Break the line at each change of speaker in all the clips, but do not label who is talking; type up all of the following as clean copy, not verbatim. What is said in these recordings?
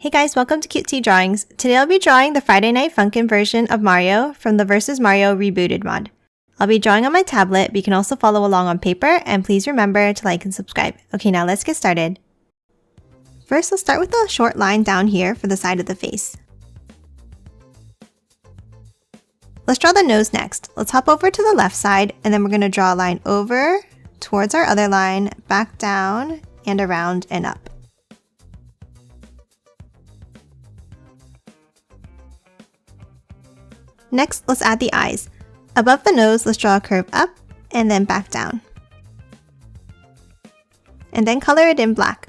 Hey guys, welcome to Cutesy Drawings. Today I'll be drawing the Friday Night Funkin' version of Mario from the Vs. Mario Rebooted mod. I'll be drawing on my tablet, but you can also follow along on paper, and please remember to like and subscribe. Okay, now let's get started. First, let's start with a short line down here for the side of the face. Let's draw the nose next. Let's hop over to the left side, and then we're going to draw a line over, towards our other line, back down, and around and up. Next, let's add the eyes. Above the nose, let's draw a curve up and then back down. And then color it in black.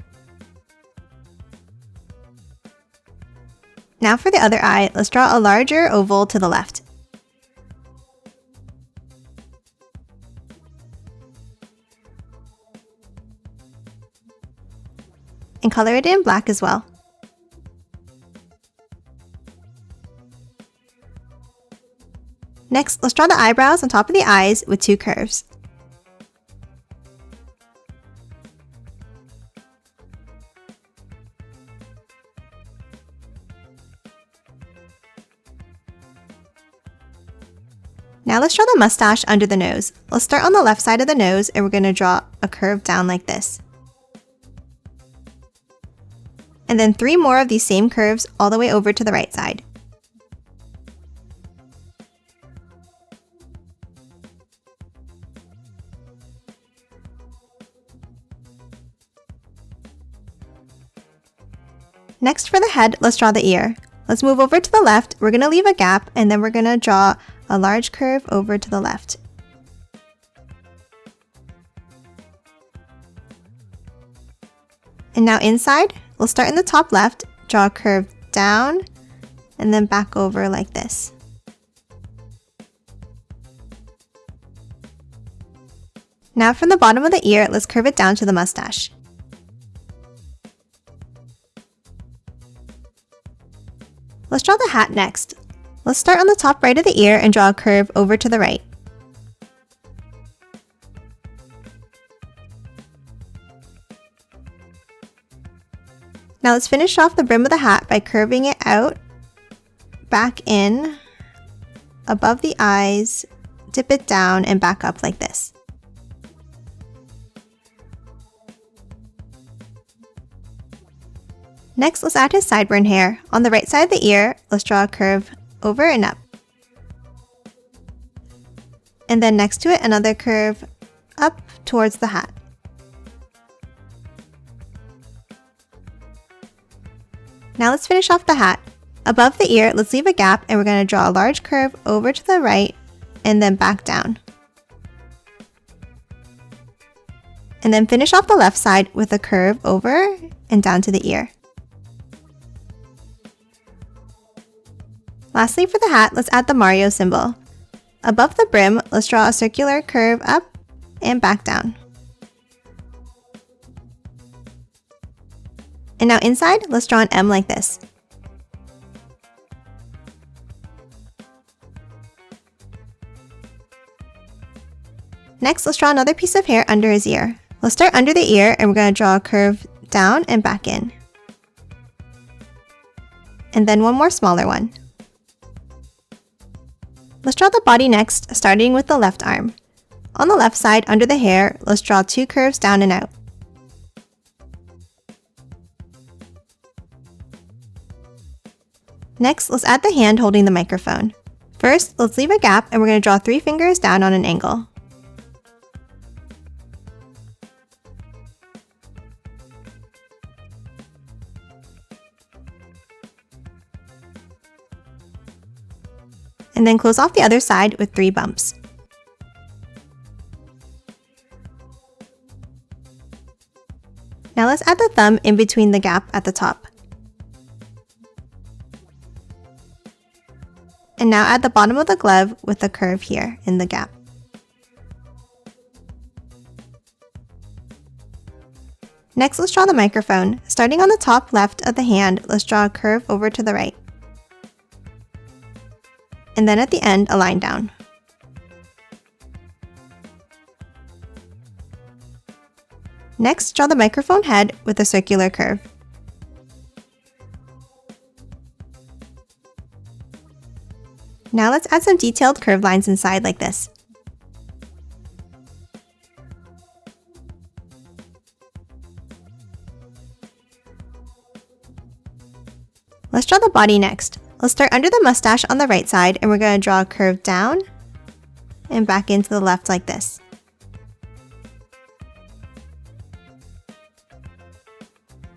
Now for the other eye, let's draw a larger oval to the left. And color it in black as well. Next, let's draw the eyebrows on top of the eyes with two curves. Now let's draw the mustache under the nose. Let's start on the left side of the nose and we're going to draw a curve down like this. And then 3 more of these same curves all the way over to the right side. Next for the head, let's draw the ear. Let's move over to the left, we're going to leave a gap, and then we're going to draw a large curve over to the left. And now inside, we'll start in the top left, draw a curve down, and then back over like this. Now from the bottom of the ear, let's curve it down to the mustache. Let's draw the hat next. Let's start on the top right of the ear and draw a curve over to the right. Now let's finish off the brim of the hat by curving it out, back in, above the eyes, dip it down and back up like this. Next, let's add his sideburn hair. On the right side of the ear, let's draw a curve over and up. And then next to it, another curve up towards the hat. Now let's finish off the hat. Above the ear, let's leave a gap and we're going to draw a large curve over to the right and then back down. And then finish off the left side with a curve over and down to the ear. Lastly, for the hat, let's add the Mario symbol. Above the brim, let's draw a circular curve up and back down. And now inside, let's draw an M like this. Next, let's draw another piece of hair under his ear. Let's start under the ear and we're going to draw a curve down and back in. And then one more smaller one. Let's draw the body next, starting with the left arm. On the left side, under the hair, let's draw 2 curves down and out. Next, let's add the hand holding the microphone. First, let's leave a gap and we're going to draw 3 fingers down on an angle. And then close off the other side with 3 bumps. Now let's add the thumb in between the gap at the top. And now add the bottom of the glove with a curve here in the gap. Next, let's draw the microphone. Starting on the top left of the hand, let's draw a curve over to the right. And then at the end, a line down. Next, draw the microphone head with a circular curve. Now let's add some detailed curved lines inside like this. Let's draw the body next. Let's start under the mustache on the right side, and we're going to draw a curve down and back into the left like this.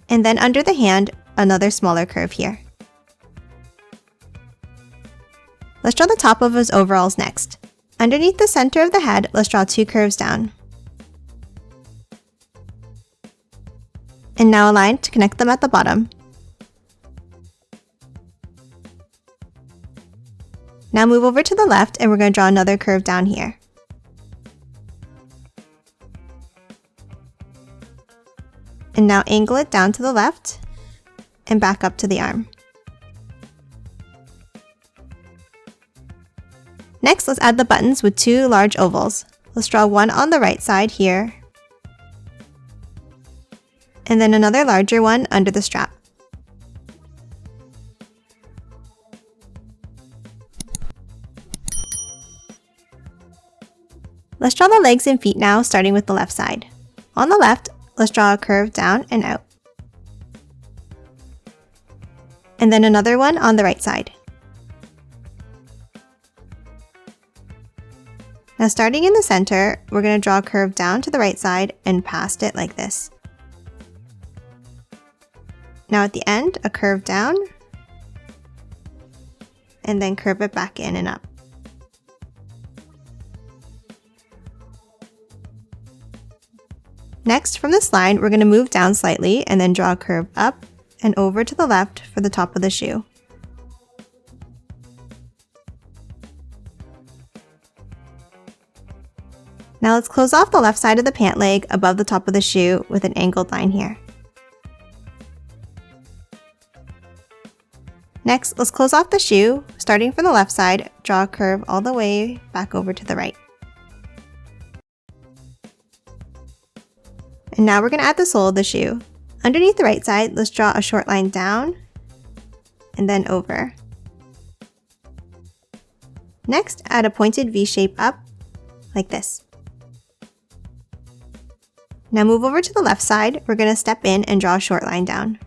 And then under the hand, another smaller curve here. Let's draw the top of his overalls next. Underneath the center of the head, let's draw 2 curves down. And now a line to connect them at the bottom. Now move over to the left, and we're going to draw another curve down here. And now angle it down to the left and back up to the arm. Next, let's add the buttons with 2 large ovals. Let's draw one on the right side here, and then another larger one under the strap. Let's draw the legs and feet now, starting with the left side. On the left, let's draw a curve down and out. And then another one on the right side. Now starting in the center, we're going to draw a curve down to the right side and past it like this. Now at the end, a curve down, and then curve it back in and up. Next, from this line, we're going to move down slightly and then draw a curve up and over to the left for the top of the shoe. Now let's close off the left side of the pant leg above the top of the shoe with an angled line here. Next, let's close off the shoe. Starting from the left side, draw a curve all the way back over to the right. And now we're going to add the sole of the shoe. Underneath the right side, let's draw a short line down and then over. Next, add a pointed V shape up like this. Now move over to the left side. We're going to step in and draw a short line down.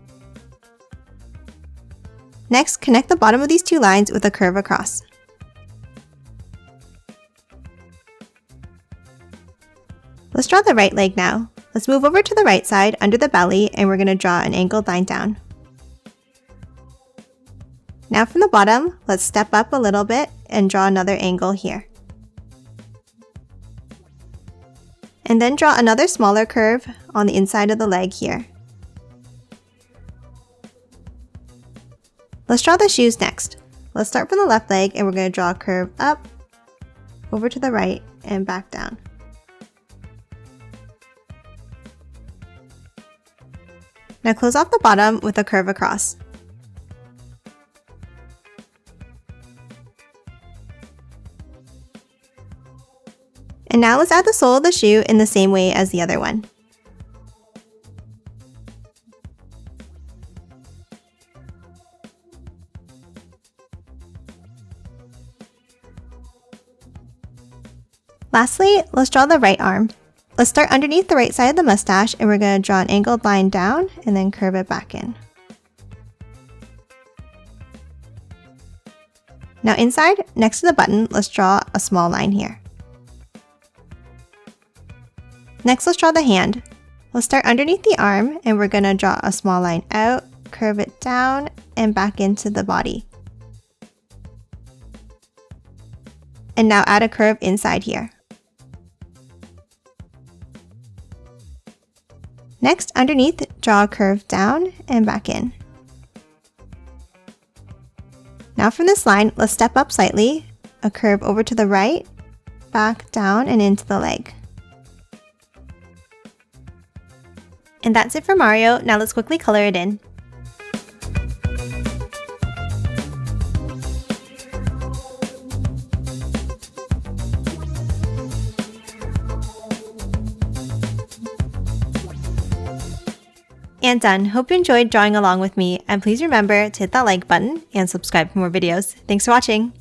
Next, connect the bottom of these 2 lines with a curve across. Let's draw the right leg now. Let's move over to the right side under the belly, and we're going to draw an angled line down. Now from the bottom, let's step up a little bit and draw another angle here. And then draw another smaller curve on the inside of the leg here. Let's draw the shoes next. Let's start from the left leg, and we're going to draw a curve up, over to the right, and back down. Now close off the bottom with a curve across. And now let's add the sole of the shoe in the same way as the other one. Lastly, let's draw the right arm. Let's start underneath the right side of the mustache, and we're going to draw an angled line down and then curve it back in. Now inside, next to the button, let's draw a small line here. Next, let's draw the hand. Let's start underneath the arm, and we're going to draw a small line out, curve it down, and back into the body. And now add a curve inside here. Next, underneath, draw a curve down and back in. Now from this line, let's step up slightly, a curve over to the right, back down and into the leg. And that's it for Mario. Now let's quickly color it in. And done. Hope you enjoyed drawing along with me, and please remember to hit that like button and subscribe for more videos. Thanks for watching!